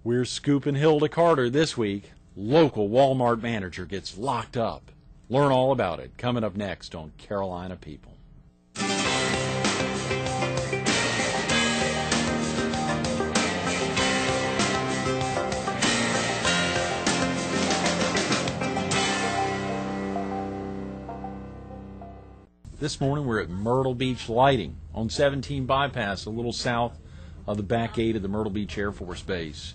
We're scooping Hilda Carter this week. Local Walmart manager gets locked up. Learn all about it coming up next on Carolina People. This morning we're at Myrtle Beach Lighting on 17 Bypass, a little south of the back gate of the Myrtle Beach Air Force Base.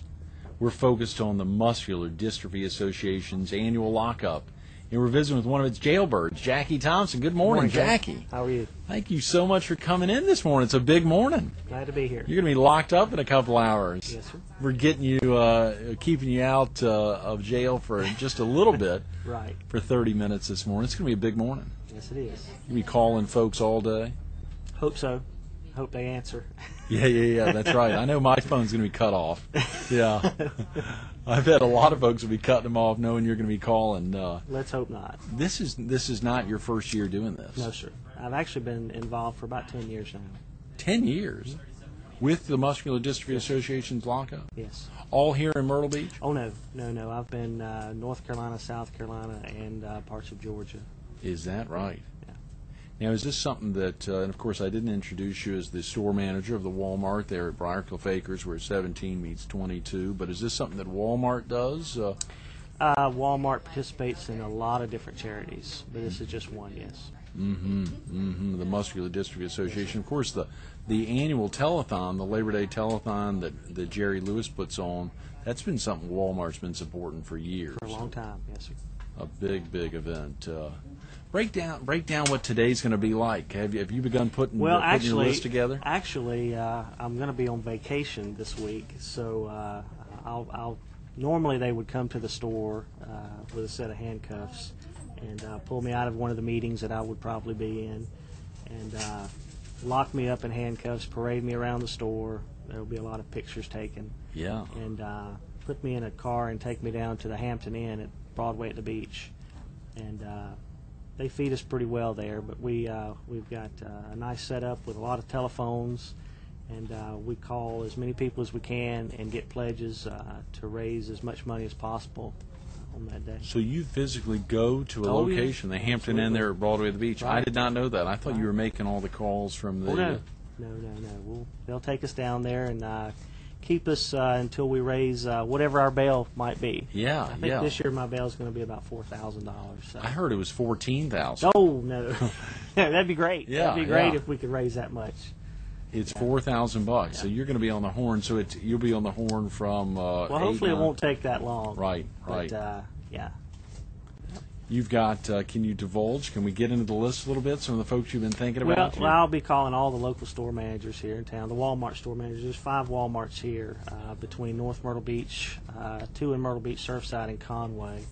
We're focused on the Muscular Dystrophy Association's annual lockup, and we're visiting with one of its jailbirds, Jackie Thompson. Good morning, Jackie. How are you? Thank you so much for coming in this morning. It's a big morning. Glad to be here. You're going to be locked up in a couple hours. Yes, sir. We're getting you, keeping you out of jail for just a little bit. Right. For 30 minutes this morning. It's going to be a big morning. Yes, it is. You'll be calling folks all day? Hope so. Hope they answer. Yeah, that's right. I know my phone's going to be cut off. Yeah. I've had a lot of folks will be cutting them off knowing you're going to be calling. Let's hope not. This is not your first year doing this. No, sir. I've actually been involved for about 10 years now. 10 years? With the Muscular Dystrophy Association's lockup? Yes. All here in Myrtle Beach? Oh, no. I've been North Carolina, South Carolina, and parts of Georgia. Is that right? Yeah. Now, is this something that, and of course I didn't introduce you as the store manager of the Walmart there at Briarcliff Acres where 17 meets 22, but is this something that Walmart does? Walmart participates in a lot of different charities, but this is just one, yes. The Muscular Dystrophy Association. Of course, the annual telethon, the Labor Day telethon that Jerry Lewis puts on, that's been something Walmart's been supporting for years. For a long time, yes, sir. A big event. Break down what today's going to be like. Have you begun putting your list together? Actually, I'm going to be on vacation this week, so I'll normally they would come to the store with a set of handcuffs and pull me out of one of the meetings that I would probably be in, and lock me up in handcuffs, parade me around the store. There will be a lot of pictures taken. Yeah. And put me in a car and take me down to the Hampton Inn at Broadway at the beach, and they feed us pretty well there. But we've got a nice setup with a lot of telephones, and we call as many people as we can and get pledges to raise as much money as possible on that day. So you physically go to a location, the Hampton Inn there at Broadway at the beach. Right. I did not know that. I thought you were making all the calls from the. Oh, no. They'll take us down there and keep us until we raise whatever our bail might be. Yeah, I think this year my bail is going to be about $4,000. So. I heard it was $14,000. Oh no, that'd be great. Yeah, that'd be great if we could raise that much. It's $4,000 bucks, so you're going to be on the horn. So you'll be on the horn from. Well, hopefully it won't take that long. Right. But, yeah. You've got. Can you divulge? Can we get into the list a little bit? Some of the folks you've been thinking about. Well, I'll be calling all the local store managers here in town. The Walmart store managers. There's 5 Walmarts here between North Myrtle Beach, 2 in Myrtle Beach, Surfside, and Conway.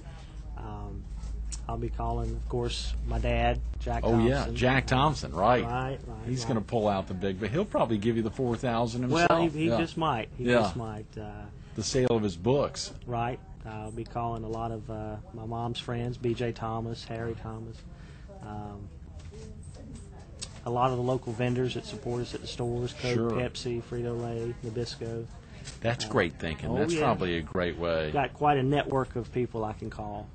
I'll be calling, of course, my dad, Jack Thompson. Oh yeah, Jack Thompson, right? Right. He's going to pull out the big, but he'll probably give you the $4,000 himself. Well, he just might. He just might. The sale of his books. Right. I'll be calling a lot of my mom's friends, B.J. Thomas, Harry Thomas, a lot of the local vendors that support us at the stores, Coke, Pepsi, Frito-Lay, Nabisco. That's great thinking. That's probably a great way. Got quite a network of people I can call.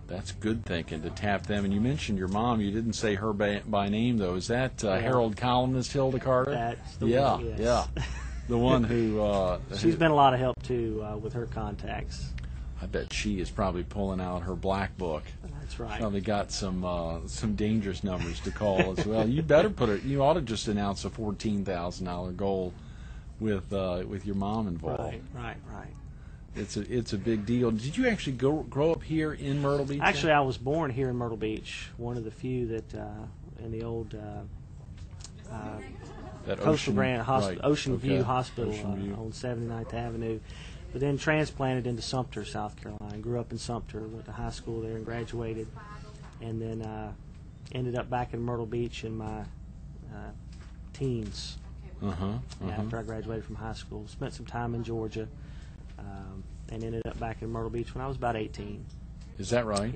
That's good thinking to tap them. And you mentioned your mom. You didn't say her by name, though. Is that Herald columnist Hilda Carter? That's the one, yes. Yeah. The one who... She's been a lot of help, too, with her contacts. I bet she is probably pulling out her black book. That's right. Probably got some dangerous numbers to call as well. You better put it. You ought to just announce a $14,000 goal with your mom involved. Right. It's a big deal. Did you actually grow up here in Myrtle Beach? Actually, I was born here in Myrtle Beach. One of the few that in the old Coastal Grand Ocean View Hospital on 79th Avenue. But then transplanted into Sumter, South Carolina. Grew up in Sumter, went to high school there and graduated, and then ended up back in Myrtle Beach in my teens. After I graduated from high school, spent some time in Georgia, and ended up back in Myrtle Beach when I was about 18. Is that right?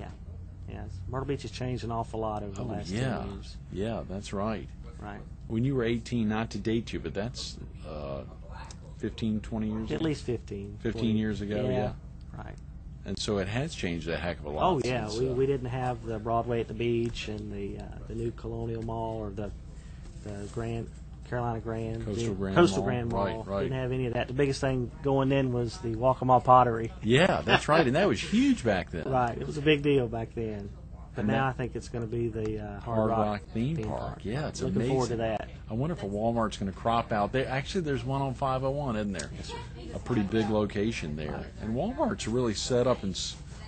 Yeah. Myrtle Beach has changed an awful lot over the last 10 years. Yeah, that's right. Right. When you were 18, not to date you, but that's 15, 20 years ago? At least 15. 15 years ago, yeah. Right. And so it has changed a heck of a lot. Oh, yeah. Since, We didn't have the Broadway at the beach and the new Colonial Mall or the Carolina Grand. Coastal Grand Mall. Right, right. Didn't have any of that. The biggest thing going in was the Waccamaw Pottery. Yeah, that's right. And that was huge back then. Right. It was a big deal back then. But And now that- I think it's going to be the Hard Rock theme park. Yeah, it's Looking amazing. forward to that. I wonder if a Walmart's going to crop out there. Actually, there's one on 501, isn't there? Yes, sir. A pretty big location there. And Walmart's really set up in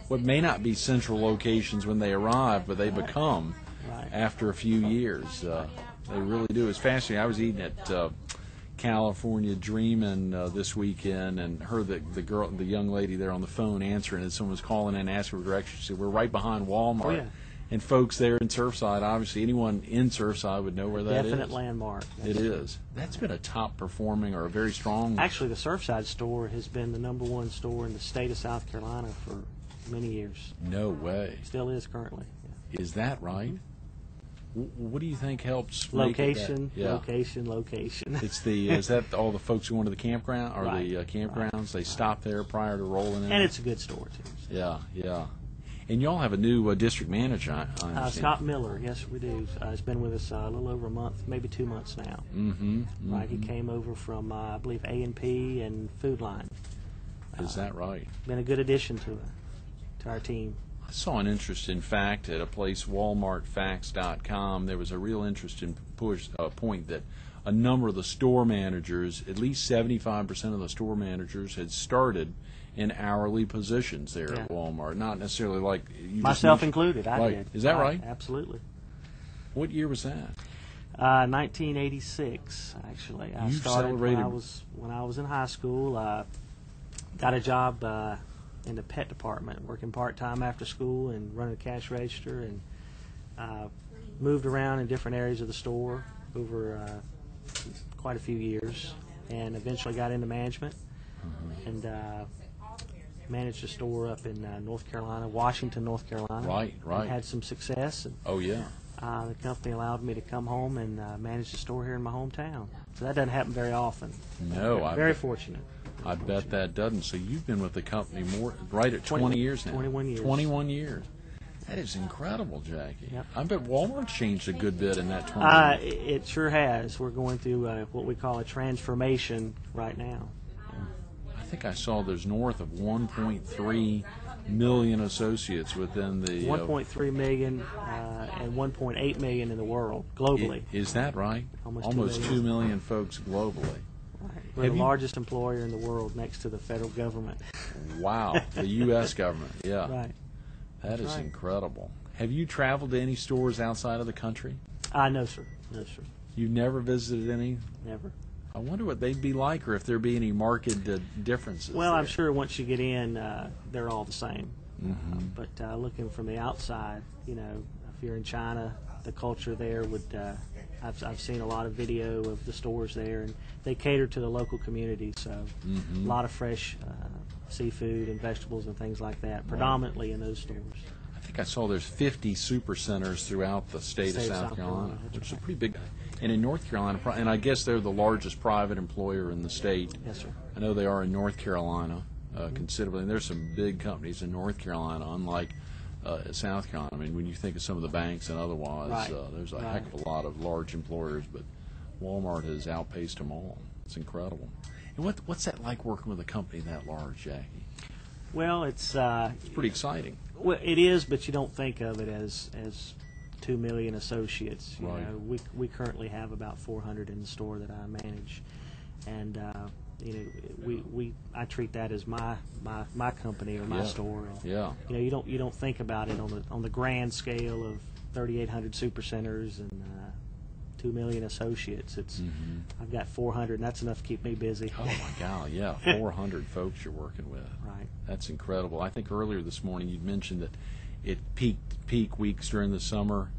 what may not be central locations when they arrive, but they become Right. after a few years. They really do. It's fascinating. I was eating at California Dreamin' this weekend and heard the young lady there on the phone answering, and someone was calling in and asking for directions. She said, "We're right behind Walmart." Oh, yeah. And folks there in Surfside, obviously anyone in Surfside would know where that is. Definite landmark. It is. That's been a top performing or a very strong. Actually, the Surfside store has been the #1 store in the state of South Carolina for many years. No way. Still is currently. Yeah. Is that right? What do you think helps make it Location, that? Yeah. location. It's is that all the folks who went to the campground or Right. the campgrounds? They stop there prior to rolling in. And it's a good store, too. Yeah, yeah. And y'all have a new district manager, I understand. Scott Miller, yes, we do. He's been with us a little over a month, maybe 2 months now. Mm-hmm. Right, he came over from, I believe, A&P and Food Line. Is that right? Been a good addition to our team. I saw an interesting fact at a place, WalmartFacts.com. There was a real interesting point that a number of the store managers, at least 75% of the store managers, had started in hourly positions there at Walmart. Not necessarily like you just Myself mentioned. included, I Right. did. Is that right? Absolutely. What year was that? 1986, actually. I You've started celebrated- when I was in high school. Got a job in the pet department, working part-time after school and running a cash register, and moved around in different areas of the store over quite a few years, and eventually got into management and managed a store up in North Carolina, Washington, North Carolina. Right. And had some success. And, Oh, yeah. the company allowed me to come home and manage the store here in my hometown. So that doesn't happen very often. No, Very fortunate. I bet that doesn't. So you've been with the company right at 20 years now. 21 years. 21 years. That is incredible, Jackie. Yep. I bet Walmart's changed a good bit in that 20 years. It sure has. We're going through what we call a transformation right now. I think I saw there's north of 1.3 million associates within the 1.3 million and 1.8 million in the world globally. Is that right? Almost 2 2 million folks globally. Right. We're Have the you- largest employer in the world next to the federal government. Wow, the U.S. government. Yeah, Right. that is right. incredible. Have you traveled to any stores outside of the country? No, sir. No, sir. You've never visited any? Never. I wonder what they'd be like, or if there'd be any market differences. Well, I'm there. sure once you get in, they're all the same. Mhm. But looking from the outside, if you're in China, the culture there would. I've seen a lot of video of the stores there, and they cater to the local community. So a lot of fresh seafood and vegetables and things like that, predominantly in those stores. I think I saw there's 50 super centers throughout the state of South Carolina, That's which is a right. pretty big. And in North Carolina, and I guess they're the largest private employer in the state. Yes, sir. I know they are in North Carolina considerably. And there's some big companies in North Carolina, unlike South Carolina. I mean, when you think of some of the banks and otherwise, Right. There's a heck of a lot of large employers, but Walmart has outpaced them all. It's incredible. And what's that like working with a company that large, Jackie? Well, it's It's pretty exciting. well, it is, but you don't think of it as 2 million associates. You Right. know, we currently have about 400 in the store that I manage, and I treat that as my company or my Yeah. store. And, Yeah. you don't think about it on the grand scale of 3,800 supercenters and 2 million associates. I've got 400, and that's enough to keep me busy. Oh, my God, yeah. 400 folks you're working with. Right. That's incredible. I think earlier this morning you'd mentioned that it peak weeks during the summer.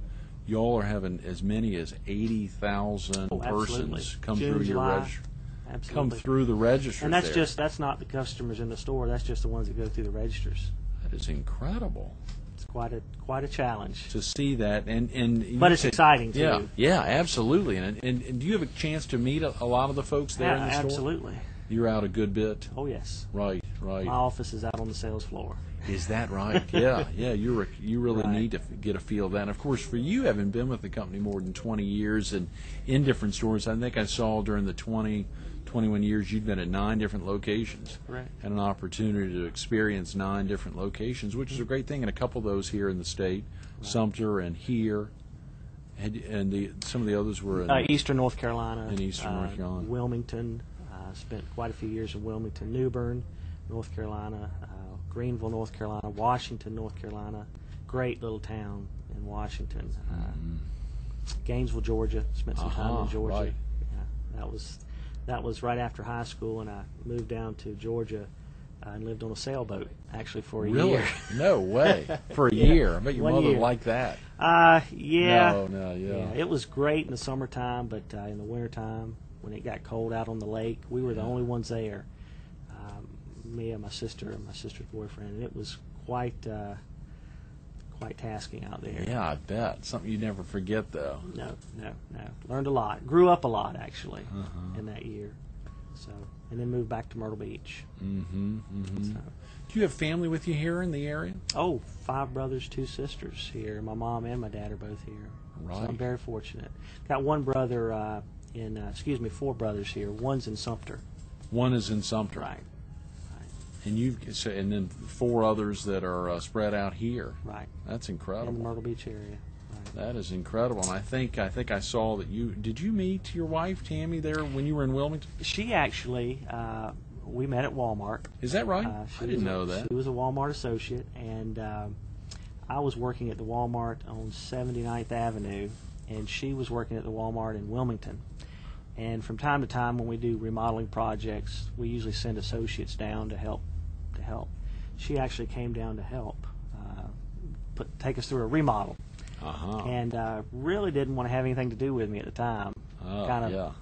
Y'all are having as many as 80,000 Absolutely. persons come June, through July. come Absolutely. through the registers. And that's there. that's not the customers in the store. That's just the ones that go through the registers. That is incredible It's quite a challenge. to see that, and you But it's said- exciting too. Yeah, absolutely. And do you have a chance to meet a lot of the folks there in the store? Absolutely. You're out a good bit. Oh, yes. Right, right. My office is out on the sales floor. Is that right? Yeah, yeah. You really Right. need to get a feel of that. And of course, for you, having been with the company more than 20 years and in different stores, I think I saw during the 21 years you'd been at 9 different locations. Correct. Had an opportunity to experience 9 different locations, which is a great thing. And a couple of those here in the state, Right. Sumter and here, and some of the others were in Eastern North Carolina. In Eastern North Carolina. Wilmington. Spent quite a few years in Wilmington, New Bern, North Carolina, Greenville, North Carolina, Washington, North Carolina. Great little town in Washington. Gainesville, Georgia. Spent some time in Georgia. Right. Yeah, that was right after high school, and I moved down to Georgia and lived on a sailboat actually for a Really? year. No way. For a year. I bet your 1 mother year. liked that. Yeah. No, yeah. It was great in the summertime, but in the wintertime, when it got cold out on the lake, we were the only ones there. Me and my sister and my sister's boyfriend, and it was quite tasking out there. Yeah, I bet. Something you never forget, though. No. Learned a lot. Grew up a lot, actually, in that year. So, and then moved back to Myrtle Beach. So, Do you have family with you here in the area? 5 brothers, 2 sisters here. My mom and my dad are both here. Right. So I'm very fortunate. Got one brother 4 brothers here. One's in Sumter. One is in Sumter. Right. And and then 4 others that are spread out here. Right. That's In the incredible. Myrtle Beach area. Right. That is incredible. And I think I saw that did you meet your wife Tammy there when you were in Wilmington? She actually, we met at Walmart. Is that right? She I didn't was know that. She was a Walmart associate, and I was working at the Walmart on 79th Avenue, and she was working at the Walmart in Wilmington. And from time to time, when we do remodeling projects, we usually send associates down to help. She actually came down to help, take us through a remodel, and really didn't want to have anything to do with me at the time. Kind of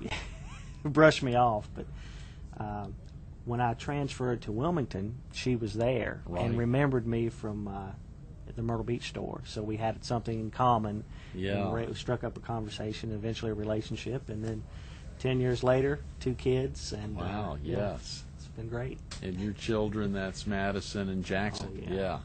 brushed me off. But when I transferred to Wilmington, she was there and remembered me from the Myrtle Beach store. So we had something in common. Yeah. And we struck up a conversation, eventually a relationship, and then 10 years later, 2 kids. And Wow, yes. It's been great. And your children, that's Madison and Jackson. Oh, yeah.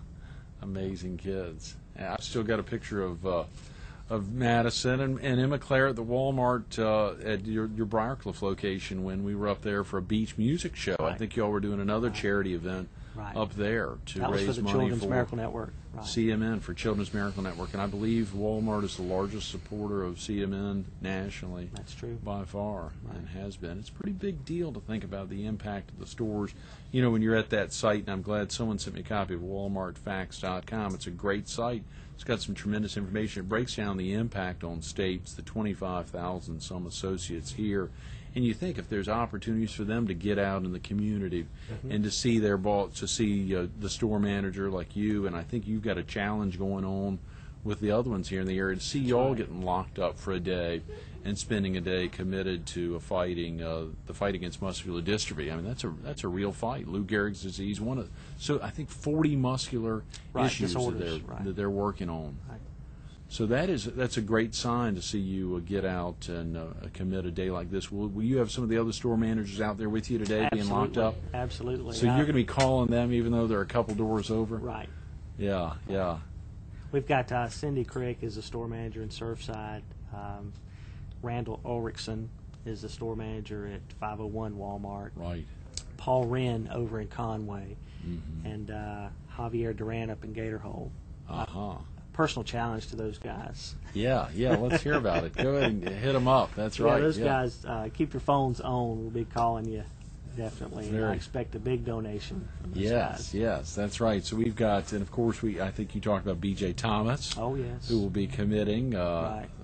Amazing kids. And I've still got a picture of Madison and Emma Claire at the Walmart at your Briarcliff location when we were up there for a beach music show. Right. I think y'all were doing another charity event up there to That was raise for the money Children's for Miracle Network. Right. CMN, for Children's Miracle Network. And I believe Walmart is the largest supporter of CMN nationally. That's true. By far, and has been. It's a pretty big deal to think about the impact of the stores. You know, when you're at that site, and I'm glad someone sent me a copy of WalmartFacts.com. It's a great site. It's got some tremendous information. It breaks down the impact on states, the 25,000 some associates here. And you think if there's opportunities for them to get out in the community and to see their boss, to see the store manager like you, and I think you've got a challenge going on with the other ones here in the area, to see y'all getting locked up for a day and spending a day committed to the fight against muscular dystrophy. I mean, that's a real fight. Lou Gehrig's disease, so I think 40 muscular issues that they're working on. Right. So that's a great sign to see you get out and commit a day like this. Will you have some of the other store managers out there with you today being locked up? Absolutely. So you're going to be calling them even though they're a couple doors over? Right. Yeah. We've got Cindy Crick is the store manager in Surfside. Randall Ulrichson is the store manager at 501 Walmart. Right. Paul Wren over in Conway. And Javier Duran up in Gator Hole. Personal challenge to those guys. Yeah, let's hear about it. Go ahead and hit them up. That's right. Those guys, keep your phones on. We'll be calling you, definitely. And I expect a big donation from those guys. Yes, that's right. So we've got, and of course, I think you talked about B.J. Thomas. Oh, yes. Who will be committing,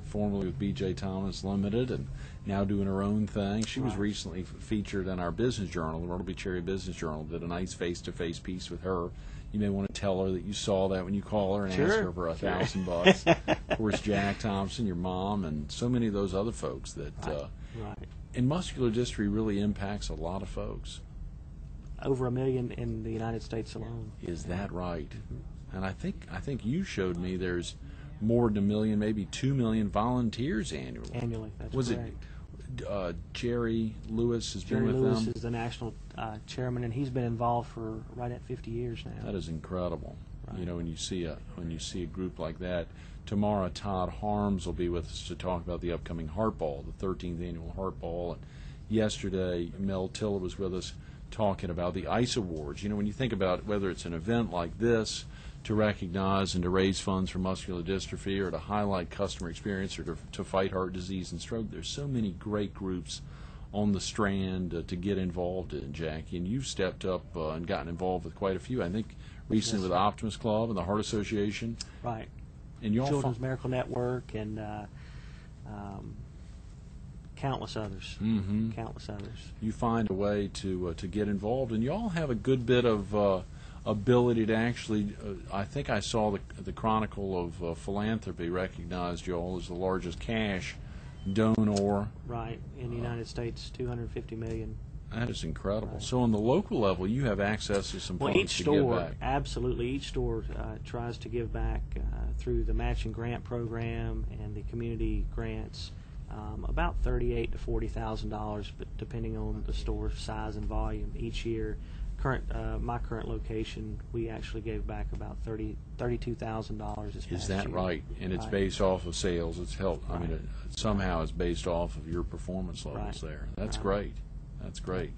formerly with B.J. Thomas Limited, and now doing her own thing. She was recently featured in our business journal, the Myrtle Beach Area Business Journal, did a nice face-to-face piece with her. You may want to tell her that you saw that when you call her and ask her for $1,000. Of course, Jack Thompson, your mom, and so many of those other folks that. And muscular dystrophy really impacts a lot of folks. Over 1 million in the United States alone. Is that right? And I think you showed me there's more than 1 million, maybe 2 million volunteers annually. Annually, that's was correct. Jerry Lewis has Jerry been with Lewis them. is the national chairman, and he's been involved for right at 50 years now. That is incredible. Right. You know, when you see a group like that. Tomorrow, Todd Harms will be with us to talk about the upcoming Heart Ball, the 13th annual Heart Ball. And yesterday, Mel Tiller was with us talking about the ICE Awards. You know, when you think about whether it's an event like this to recognize and to raise funds for muscular dystrophy, or to highlight customer experience, or to fight heart disease and stroke, there's so many great groups on the strand to get involved in, Jackie. And you've stepped up and gotten involved with quite a few. I think recently with the Optimus Club and the Heart Association. Right. And you all Children's Miracle Network and countless others. Mm-hmm. Countless others. You find a way to get involved, and you all have a good bit of ability to actually. I think I saw the Chronicle of Philanthropy recognized you all as the largest cash donor. Right. In the United States, $250 million. That is incredible. Right. So on the local level, you have access to some Well, funds each to store, give back. absolutely, each store tries to give back through the matching grant program and the community grants, about $38,000 to $40,000, but depending on the store's size and volume each year. My current location, we actually gave back about $32,000 this past year. Is that right? And it's Right. based off of sales. It's helped. I Right. mean, somehow it's based off of your performance levels Right. there. That's Right. great. That's great.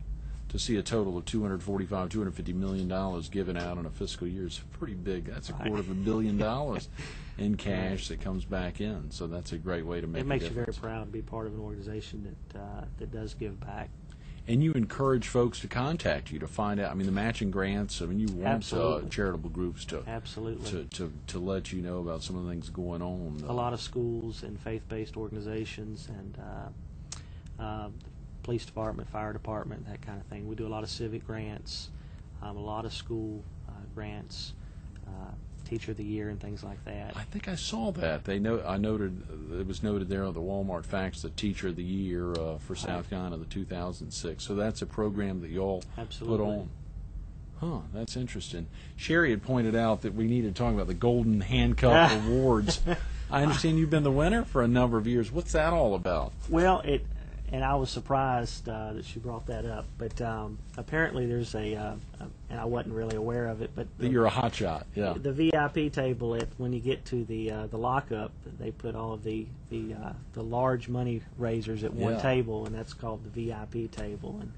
To see a total of $250 million given out in a fiscal year is pretty big. That's Right. $250 million in cash that comes back in. So that's a great way to make It makes a you very difference. proud to be part of an organization that does give back. And you encourage folks to contact you to find out. I mean, the matching grants. I mean, you want Absolutely. charitable groups to Absolutely. to let you know about some of the things going on. A lot of schools and faith-based organizations and police department, fire department, that kind of thing. We do a lot of civic grants, a lot of school grants, Teacher of the Year and things like that. I think I saw that. I noted it was noted there on the Walmart Facts, the Teacher of the Year for South Carolina, the 2006. So that's a program that you all Absolutely. put on. Huh, that's interesting. Sherry had pointed out that we needed to talk about the Golden Handcuff Awards. I understand you've been the winner for a number of years. What's that all about? Well, and I was surprised that she brought that up, but apparently there's and I wasn't really aware of it, but You're a hot shot, yeah. the VIP table, when you get to the lockup, they put all of the large money raisers at one Yeah. table, and that's called the VIP table. And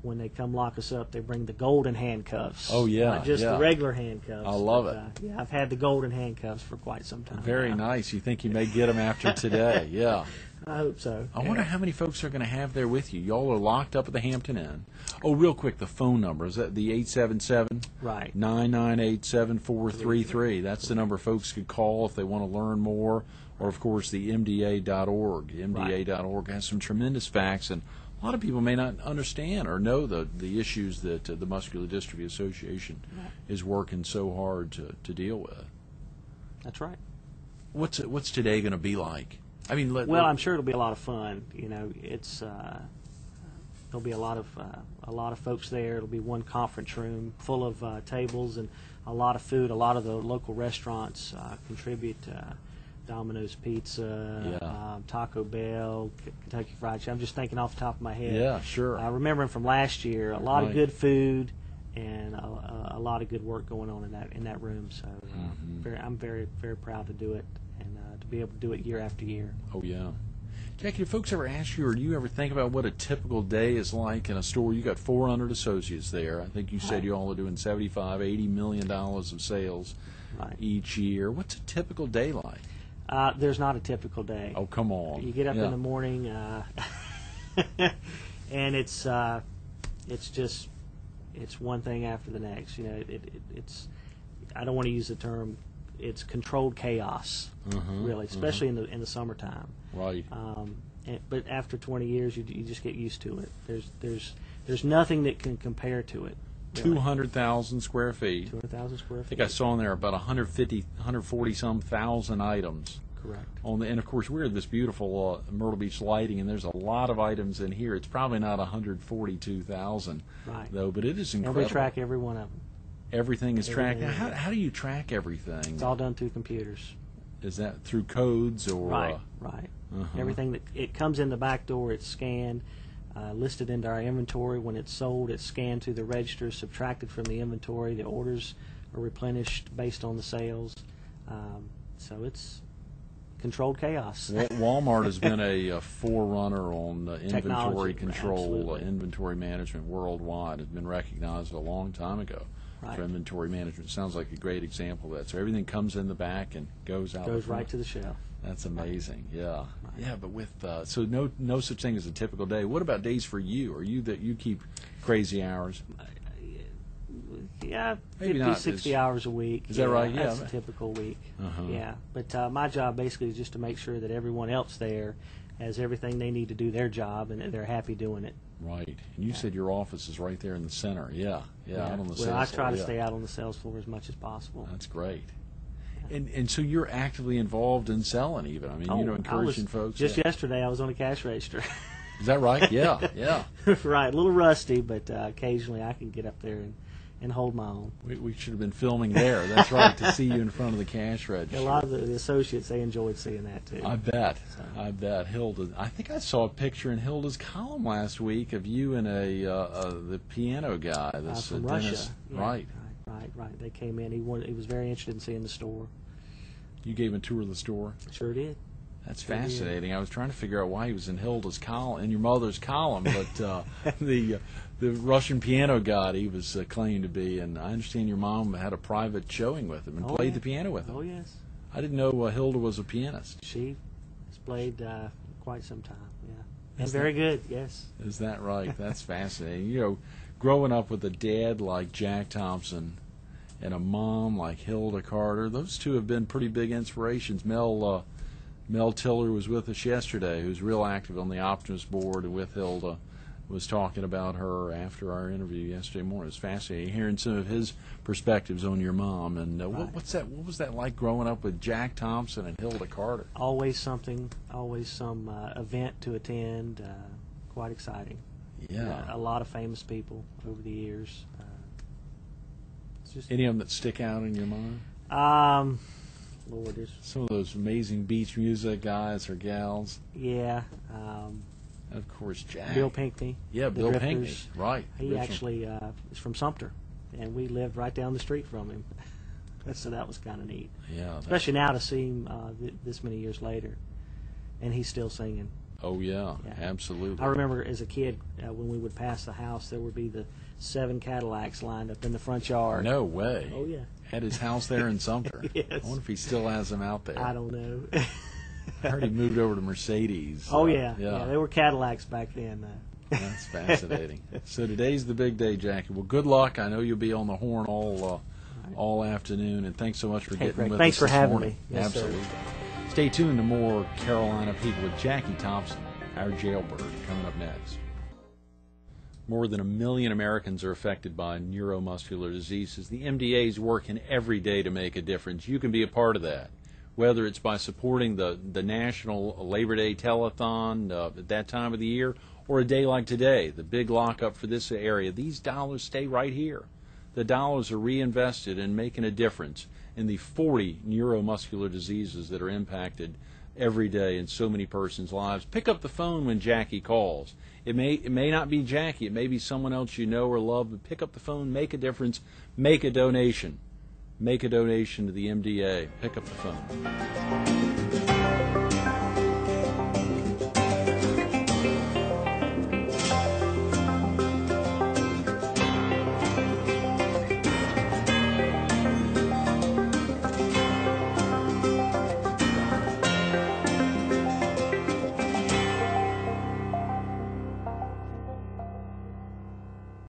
when they come lock us up, they bring the golden handcuffs. Oh, yeah, not just yeah. the regular handcuffs. I love but, it. Yeah, I've had the golden handcuffs for quite some time. Very now. nice. You think you may get them after today, yeah. I hope so. I wonder how many folks are going to have there with you. Y'all are locked up at the Hampton Inn. Oh, real quick, the phone number, is that the 877? Right. 998-7433. That's the number folks could call if they want to learn more. Or, of course, the MDA.org. MDA.org has some tremendous facts, and a lot of people may not understand or know the issues that the Muscular Dystrophy Association is working so hard to deal with. That's right. What's today going to be like? I mean, I'm sure it'll be a lot of fun. You know, it's there'll be a lot of folks there. It'll be one conference room full of tables and a lot of food. A lot of the local restaurants contribute. Domino's Pizza, Taco Bell, Kentucky Fried Chicken. I'm just thinking off the top of my head. Yeah, sure. I remember from last year, a lot Right. of good food and a lot of good work going on in that room. So I'm very, very proud to do it and to be able to do it year after year. Oh, yeah. Jackie, do folks ever ask you, or do you ever think about what a typical day is like in a store? You got 400 associates there. I think you said you all are doing $75-80 million of sales each year. What's a typical day like? There's not a typical day. Oh, come on. You get up in the morning, and it's one thing after the next. You know, it's I don't want to use the term. It's controlled chaos, really, especially in the summertime. Right. But after 20 years, you just get used to it. There's nothing that can compare to it. Really. 200,000 square feet. 200,000 square feet. I think I saw in there about 140-some thousand items. Correct. And of course, we're at this beautiful Myrtle Beach lighting, and there's a lot of items in here. It's probably not 142,000, though, but it is incredible. And we track every one of them. Everything is tracked. Now, Everything. how do you track everything? It's all done through computers. Is that through codes or? Right. Everything that it comes in the back door, it's scanned, listed into our inventory. When it's sold, it's scanned through the register, subtracted from the inventory. The orders are replenished based on the sales. So it's controlled chaos. Walmart has been a forerunner on inventory Technology, control, absolutely. inventory management worldwide. It's been recognized a long time ago for inventory management. Sounds like a great example of that. So everything comes in the back and goes out. Goes right to the shelf. That's amazing. Yeah, yeah. But with so no such thing as a typical day. What about days for you? Are you that you keep crazy hours? Yeah, Maybe 50, not. 60 hours a week. Is that right? That's Yeah. a typical week. Uh-huh. Yeah, but my job basically is just to make sure that everyone else there has everything they need to do their job, and that they're happy doing it. Right. And you said your office is right there in the center. Yeah, out on the sales Well, I floor. try to Yeah. stay out on the sales floor as much as possible. That's great. And so you're actively involved in selling even. I mean, encouraging folks. Just Yeah. yesterday, I was on a cash register. Is that right? Yeah, yeah. Right, a little rusty, but occasionally I can get up there and hold my own. We should have been filming there. That's right, to see you in front of the cash register. A lot of the associates, they enjoyed seeing that too. I bet. I bet. Hilda, I think I saw a picture in Hilda's column last week of you and the piano guy, this From Dennis. Russia. Yeah, Right. Right. They came in. He was very interested in seeing the store. You gave him a tour of the store? Sure did. That's fascinating. I was trying to figure out why he was in Hilda's column, in your mother's column, but the Russian piano god he was claimed to be, and I understand your mom had a private showing with him and played the piano with him. Oh, yes. I didn't know Hilda was a pianist. She has played quite some time, yeah. And very good, yes. Is that right? That's fascinating. Growing up with a dad like Jack Thompson and a mom like Hilda Carter, those two have been pretty big inspirations. Mel Tiller was with us yesterday, who's real active on the Optimist board, and with Hilda was talking about her after our interview yesterday morning. It was fascinating hearing some of his perspectives on your mom. And what was that like growing up with Jack Thompson and Hilda Carter? Always something, always some event to attend. Quite exciting. Yeah. A lot of famous people over the years. It's just, Any of them that stick out in your mind? Lord, Some of those amazing beach music guys or gals. yeah. Of course, Jack. Bill Pinkney. Yeah, the Bill Drifters. Pinkney. Right. He Original. actually is from Sumter, and we lived right down the street from him. So that was kind of neat. Yeah. Especially now to see him this many years later, and he's still singing. Oh, yeah. Yeah. Absolutely. I remember as a kid when we would pass the house, there would be the 7 Cadillacs lined up in the front yard. No way. Oh, yeah. At his house there in Sumter. Yes. I wonder if he still has them out there. I don't know. I heard he moved over to Mercedes. Oh, yeah. Yeah. They were Cadillacs back then. That's fascinating. So today's the big day, Jackie. Well, good luck. I know you'll be on the horn all afternoon, and thanks so much for getting Greg, with thanks us for this having morning. me. Yes, sir. Absolutely. Stay tuned to more Carolina People with Jackie Thompson, our jailbird, coming up next. More than 1 million Americans are affected by neuromuscular diseases. The MDA is working every day to make a difference. You can be a part of that, whether it's by supporting the National Labor Day Telethon at that time of the year, or a day like today, the big lockup for this area. These dollars stay right here. The dollars are reinvested in making a difference in the 40 neuromuscular diseases that are impacted every day in so many persons' lives. Pick up the phone when Jackie calls. It may not be Jackie. It may be someone else you know or love, but pick up the phone, make a difference, make a donation. Make a donation to the MDA. Pick up the phone.